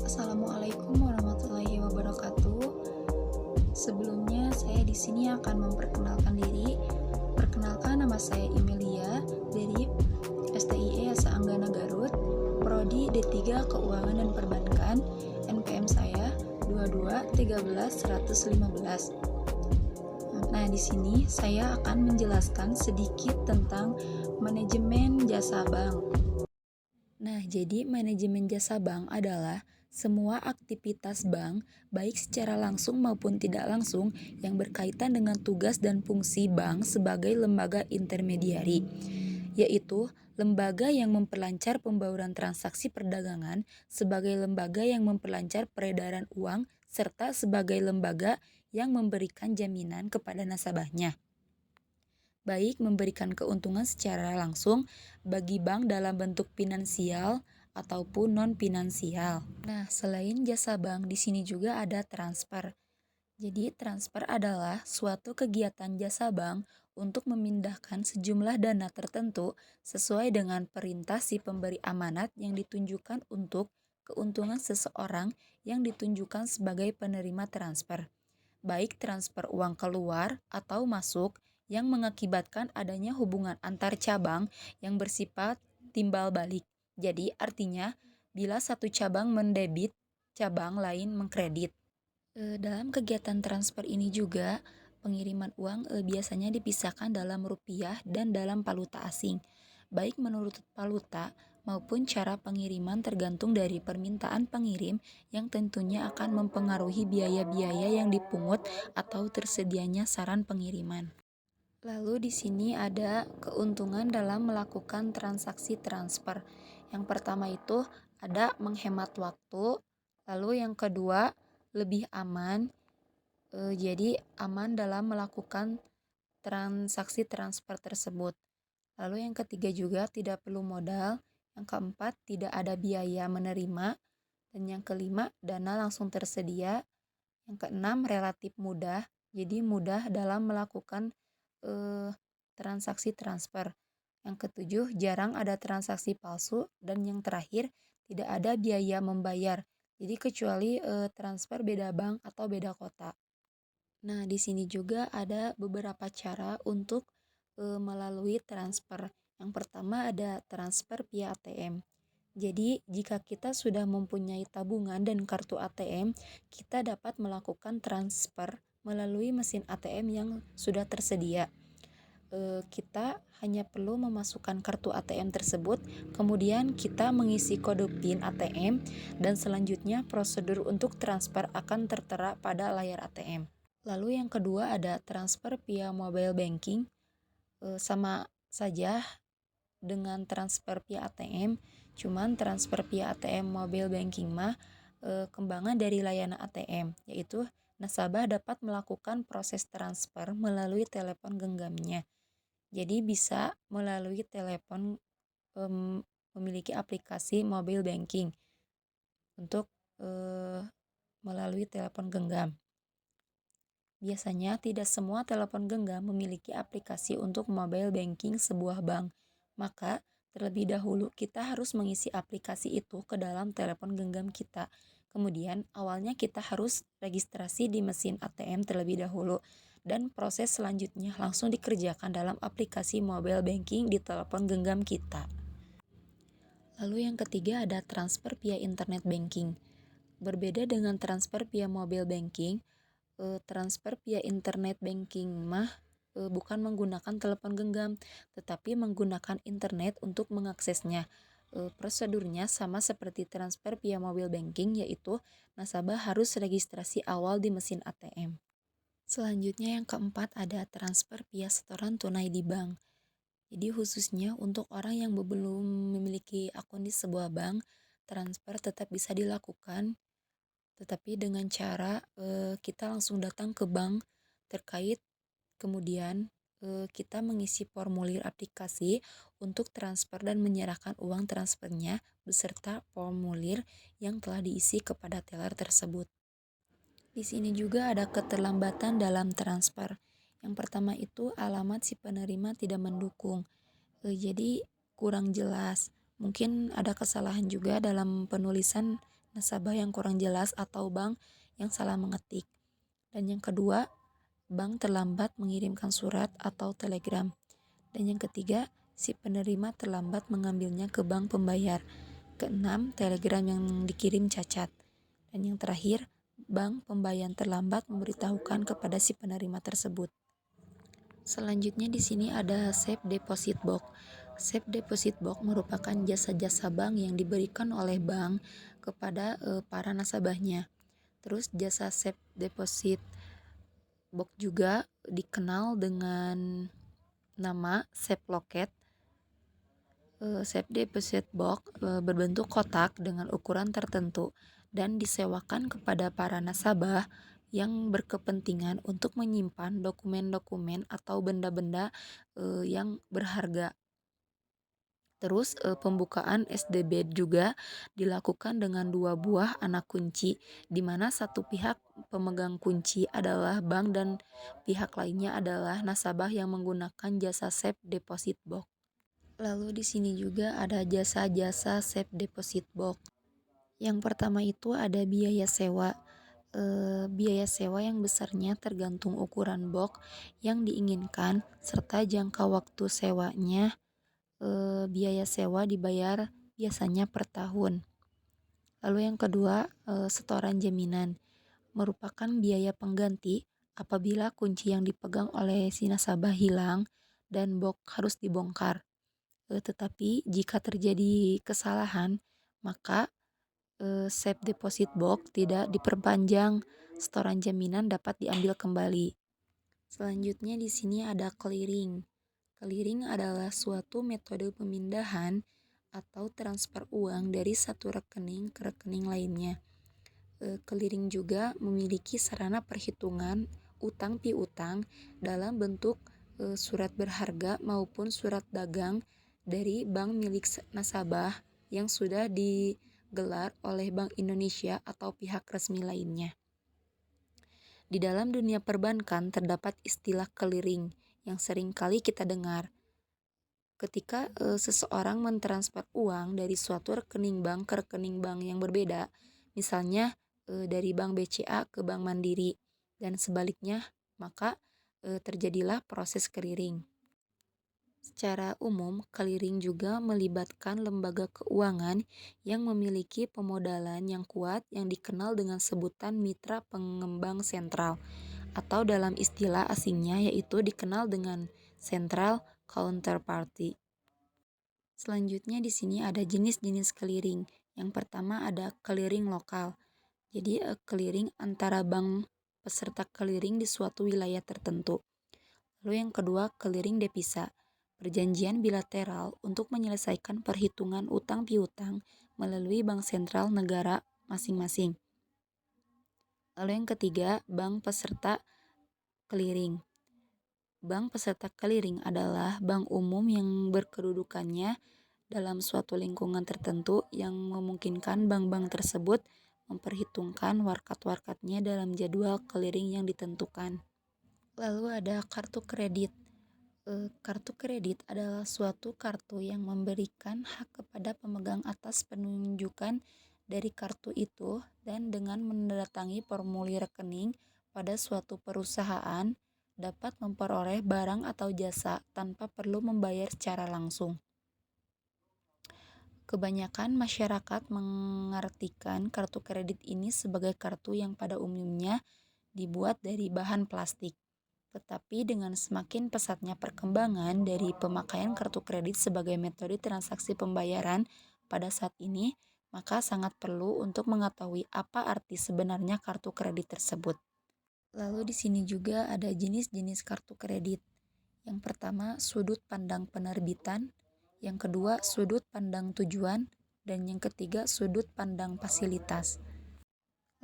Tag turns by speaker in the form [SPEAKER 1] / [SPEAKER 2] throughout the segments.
[SPEAKER 1] Assalamualaikum warahmatullahi wabarakatuh. Sebelumnya saya di sini akan memperkenalkan diri. Perkenalkan, nama saya Emilia dari STIE Asa Anggana Garut, Prodi D3 Keuangan dan Perbankan. NPM saya 2213115. Nah, di sini saya akan menjelaskan sedikit tentang manajemen jasa bank. Nah, jadi manajemen jasa bank adalah semua aktivitas bank, baik secara langsung maupun tidak langsung, yang berkaitan dengan tugas dan fungsi bank sebagai lembaga intermediari, yaitu lembaga yang memperlancar pembauran transaksi perdagangan, sebagai lembaga yang memperlancar peredaran uang, serta sebagai lembaga yang memberikan jaminan kepada nasabahnya, baik memberikan keuntungan secara langsung bagi bank dalam bentuk finansial ataupun non-finansial. Nah, selain jasa bank, di sini juga ada transfer. Jadi, transfer adalah suatu kegiatan jasa bank untuk memindahkan sejumlah dana tertentu sesuai dengan perintah si pemberi amanat yang ditunjukkan untuk keuntungan seseorang yang ditunjukkan sebagai penerima transfer, baik transfer uang keluar atau masuk yang mengakibatkan adanya hubungan antar cabang yang bersifat timbal balik. Jadi artinya bila satu cabang mendebit, cabang lain mengkredit. Dalam kegiatan transfer ini juga pengiriman uang biasanya dipisahkan dalam rupiah dan dalam valuta asing. Baik menurut valuta maupun cara pengiriman tergantung dari permintaan pengirim yang tentunya akan mempengaruhi biaya-biaya yang dipungut atau tersedianya saran pengiriman. Lalu di sini ada keuntungan dalam melakukan transaksi transfer. Yang pertama itu ada menghemat waktu, lalu yang kedua lebih aman. Jadi aman dalam melakukan transaksi transfer tersebut. Lalu yang ketiga juga tidak perlu modal. Yang keempat tidak ada biaya menerima. Dan yang kelima dana langsung tersedia. Yang keenam relatif mudah. Jadi mudah dalam melakukan transaksi transfer. Yang ketujuh, jarang ada transaksi palsu. Dan yang terakhir, tidak ada biaya membayar. Jadi kecuali transfer beda bank atau beda kota. Nah, di sini juga ada beberapa cara untuk melalui transfer. Yang pertama ada transfer via ATM. Jadi, jika kita sudah mempunyai tabungan dan kartu ATM, kita dapat melakukan transfer melalui mesin ATM yang sudah tersedia. Kita hanya perlu memasukkan kartu ATM tersebut, kemudian kita mengisi kode PIN ATM, dan selanjutnya prosedur untuk transfer akan tertera pada layar ATM. Lalu yang kedua ada transfer via mobile banking. Sama saja dengan transfer via ATM, cuman transfer via ATM mobile banking mah kembangan dari layanan ATM, yaitu nasabah dapat melakukan proses transfer melalui telepon genggamnya. Jadi bisa melalui telepon memiliki aplikasi mobile banking untuk melalui telepon genggam. Biasanya tidak semua telepon genggam memiliki aplikasi untuk mobile banking sebuah bank. Maka terlebih dahulu kita harus mengisi aplikasi itu ke dalam telepon genggam kita. Kemudian awalnya kita harus registrasi di mesin ATM terlebih dahulu, dan proses selanjutnya langsung dikerjakan dalam aplikasi mobile banking di telepon genggam kita. Lalu yang ketiga ada transfer via internet banking. Berbeda dengan transfer via mobile banking, transfer via internet banking mah bukan menggunakan telepon genggam, tetapi menggunakan internet untuk mengaksesnya. Prosedurnya sama seperti transfer via mobile banking, yaitu nasabah harus registrasi awal di mesin ATM. Selanjutnya yang keempat ada transfer via setoran tunai di bank. Jadi khususnya untuk orang yang belum memiliki akun di sebuah bank, transfer tetap bisa dilakukan, tetapi dengan cara kita langsung datang ke bank terkait, kemudian kita mengisi formulir aplikasi untuk transfer dan menyerahkan uang transfernya beserta formulir yang telah diisi kepada teller tersebut. Di sini juga ada keterlambatan dalam transfer. Yang pertama itu alamat si penerima tidak mendukung. Jadi kurang jelas. Mungkin ada kesalahan juga dalam penulisan nasabah yang kurang jelas atau bank yang salah mengetik. Dan yang kedua, bank terlambat mengirimkan surat atau telegram. Dan yang ketiga, si penerima terlambat mengambilnya ke bank pembayar. Keenam, telegram yang dikirim cacat. Dan yang terakhir, bank pembayaran terlambat memberitahukan kepada si penerima tersebut. Selanjutnya di sini ada Safe Deposit Box. Safe Deposit Box merupakan jasa-jasa bank yang diberikan oleh bank kepada para nasabahnya. Terus jasa Safe Deposit Box juga dikenal dengan nama Safe Locket. Safe Deposit Box berbentuk kotak dengan ukuran tertentu dan disewakan kepada para nasabah yang berkepentingan untuk menyimpan dokumen-dokumen atau benda-benda yang berharga. Terus pembukaan SDB juga dilakukan dengan 2 buah anak kunci, di mana satu pihak pemegang kunci adalah bank dan pihak lainnya adalah nasabah yang menggunakan jasa Safe Deposit Box. Lalu di sini juga ada jasa-jasa Safe Deposit Box. Yang pertama itu ada biaya sewa. Biaya sewa yang besarnya tergantung ukuran box yang diinginkan serta jangka waktu sewanya. Biaya sewa dibayar biasanya per tahun. Lalu yang kedua, setoran jaminan merupakan biaya pengganti apabila kunci yang dipegang oleh si nasabah hilang dan box harus dibongkar. Tetapi jika terjadi kesalahan, maka Safe Deposit Box tidak diperpanjang, setoran jaminan dapat diambil kembali. Selanjutnya di sini ada clearing. Clearing adalah suatu metode pemindahan atau transfer uang dari satu rekening ke rekening lainnya. Clearing juga memiliki sarana perhitungan utang piutang dalam bentuk surat berharga maupun surat dagang dari bank milik nasabah yang sudah digelar oleh Bank Indonesia atau pihak resmi lainnya. Di dalam dunia perbankan terdapat istilah clearing yang sering kali kita dengar. Ketika seseorang mentransfer uang dari suatu rekening bank ke rekening bank yang berbeda, misalnya dari Bank BCA ke Bank Mandiri dan sebaliknya, maka terjadilah proses clearing. Secara umum, clearing juga melibatkan lembaga keuangan yang memiliki pemodalan yang kuat yang dikenal dengan sebutan mitra pengembang sentral atau dalam istilah asingnya yaitu dikenal dengan central counterparty. Selanjutnya di sini ada jenis-jenis clearing. Yang pertama ada clearing lokal. Jadi clearing antara bank peserta clearing di suatu wilayah tertentu. Lalu yang kedua clearing devisa. Perjanjian bilateral untuk menyelesaikan perhitungan utang piutang melalui bank sentral negara masing-masing. Lalu yang ketiga, bank peserta clearing. Bank peserta clearing adalah bank umum yang berkedudukannya dalam suatu lingkungan tertentu yang memungkinkan bank-bank tersebut memperhitungkan warkat-warkatnya dalam jadwal clearing yang ditentukan. Lalu ada kartu kredit. Kartu kredit adalah suatu kartu yang memberikan hak kepada pemegang atas penunjukan dari kartu itu dan dengan mendatangi formulir rekening pada suatu perusahaan dapat memperoleh barang atau jasa tanpa perlu membayar secara langsung. Kebanyakan masyarakat mengartikan kartu kredit ini sebagai kartu yang pada umumnya dibuat dari bahan plastik. Tetapi dengan semakin pesatnya perkembangan dari pemakaian kartu kredit sebagai metode transaksi pembayaran pada saat ini, maka sangat perlu untuk mengetahui apa arti sebenarnya kartu kredit tersebut. Lalu di sini juga ada jenis-jenis kartu kredit. Yang pertama, sudut pandang penerbitan. Yang kedua, sudut pandang tujuan. Dan yang ketiga, sudut pandang fasilitas.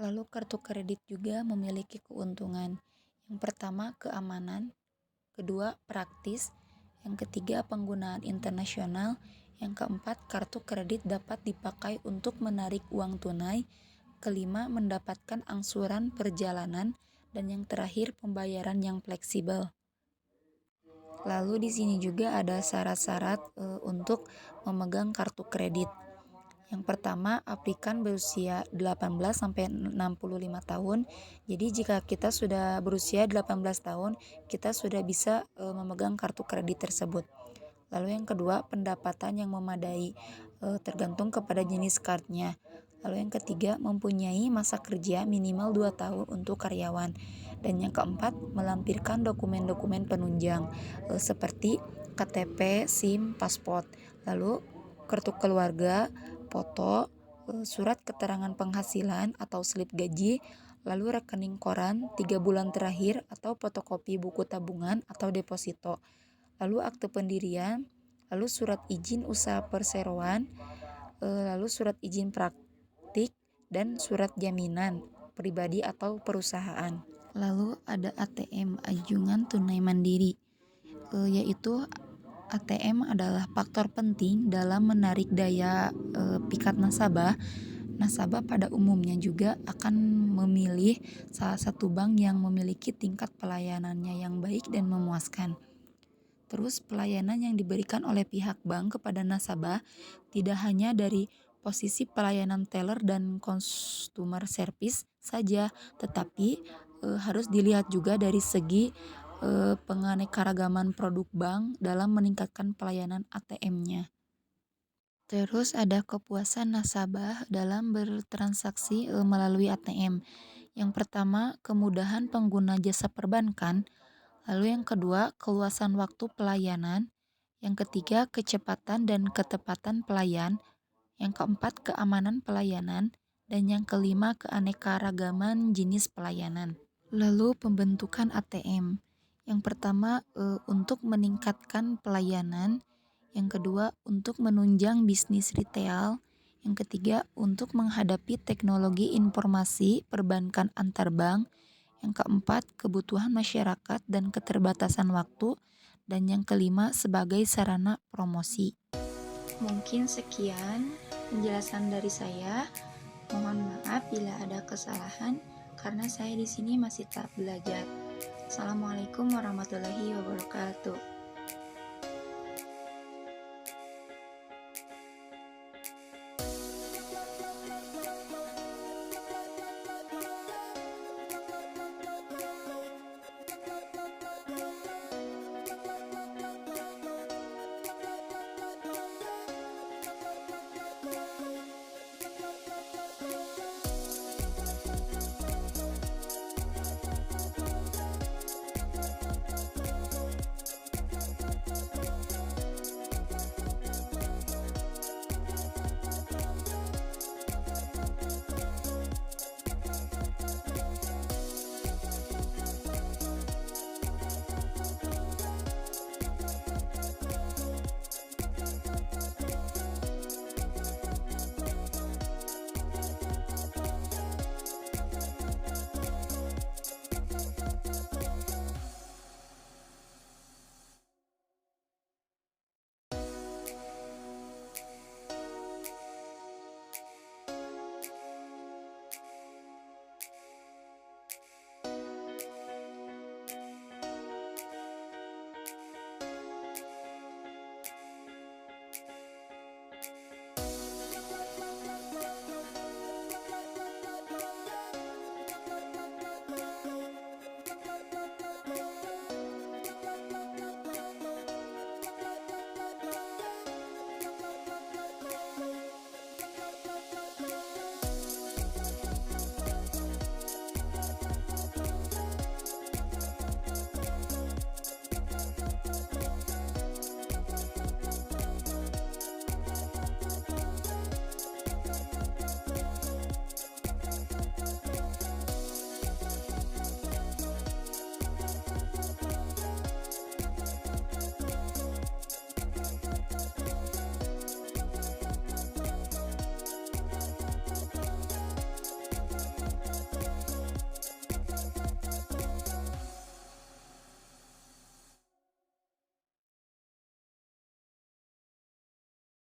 [SPEAKER 1] Lalu kartu kredit juga memiliki keuntungan. Yang pertama, keamanan. Kedua, praktis. Yang ketiga, penggunaan internasional. Yang keempat, kartu kredit dapat dipakai untuk menarik uang tunai. Kelima, mendapatkan angsuran perjalanan. Dan yang terakhir, pembayaran yang fleksibel. Lalu di sini juga ada syarat-syarat untuk memegang kartu kredit. Yang pertama, aplikan berusia 18 sampai 65 tahun. Jadi jika kita sudah berusia 18 tahun, kita sudah bisa memegang kartu kredit tersebut. Lalu yang kedua, pendapatan yang memadai, tergantung kepada jenis kartunya. Lalu yang ketiga, mempunyai masa kerja minimal 2 tahun untuk karyawan. Dan yang keempat, melampirkan dokumen-dokumen penunjang seperti KTP, SIM, paspor. Lalu kartu keluarga, foto, surat keterangan penghasilan atau slip gaji, lalu rekening koran 3 bulan terakhir atau fotokopi buku tabungan atau deposito, lalu akte pendirian, lalu surat izin usaha perseroan, lalu surat izin praktik, dan surat jaminan pribadi atau perusahaan. Lalu ada ATM, anjungan tunai mandiri, yaitu ATM adalah faktor penting dalam menarik daya pikat nasabah. Nasabah pada umumnya juga akan memilih salah satu bank yang memiliki tingkat pelayanannya yang baik dan memuaskan. Terus pelayanan yang diberikan oleh pihak bank kepada nasabah tidak hanya dari posisi pelayanan teller dan customer service saja, tetapi harus dilihat juga dari segi penganekaragaman produk bank dalam meningkatkan pelayanan ATM-nya. Terus ada kepuasan nasabah dalam bertransaksi melalui ATM. Yang pertama, kemudahan pengguna jasa perbankan. Lalu yang kedua, keluasan waktu pelayanan. Yang ketiga, kecepatan dan ketepatan pelayan. Yang keempat, keamanan pelayanan. Dan yang kelima, keanekaragaman jenis pelayanan. Lalu pembentukan ATM. Yang pertama, untuk meningkatkan pelayanan. Yang kedua, untuk menunjang bisnis retail. Yang ketiga, untuk menghadapi teknologi informasi perbankan antar bank. Yang keempat, kebutuhan masyarakat dan keterbatasan waktu. Dan yang kelima, sebagai sarana promosi. Mungkin sekian penjelasan dari saya. Mohon maaf bila ada kesalahan karena saya di sini masih tahap belajar. Assalamualaikum warahmatullahi wabarakatuh.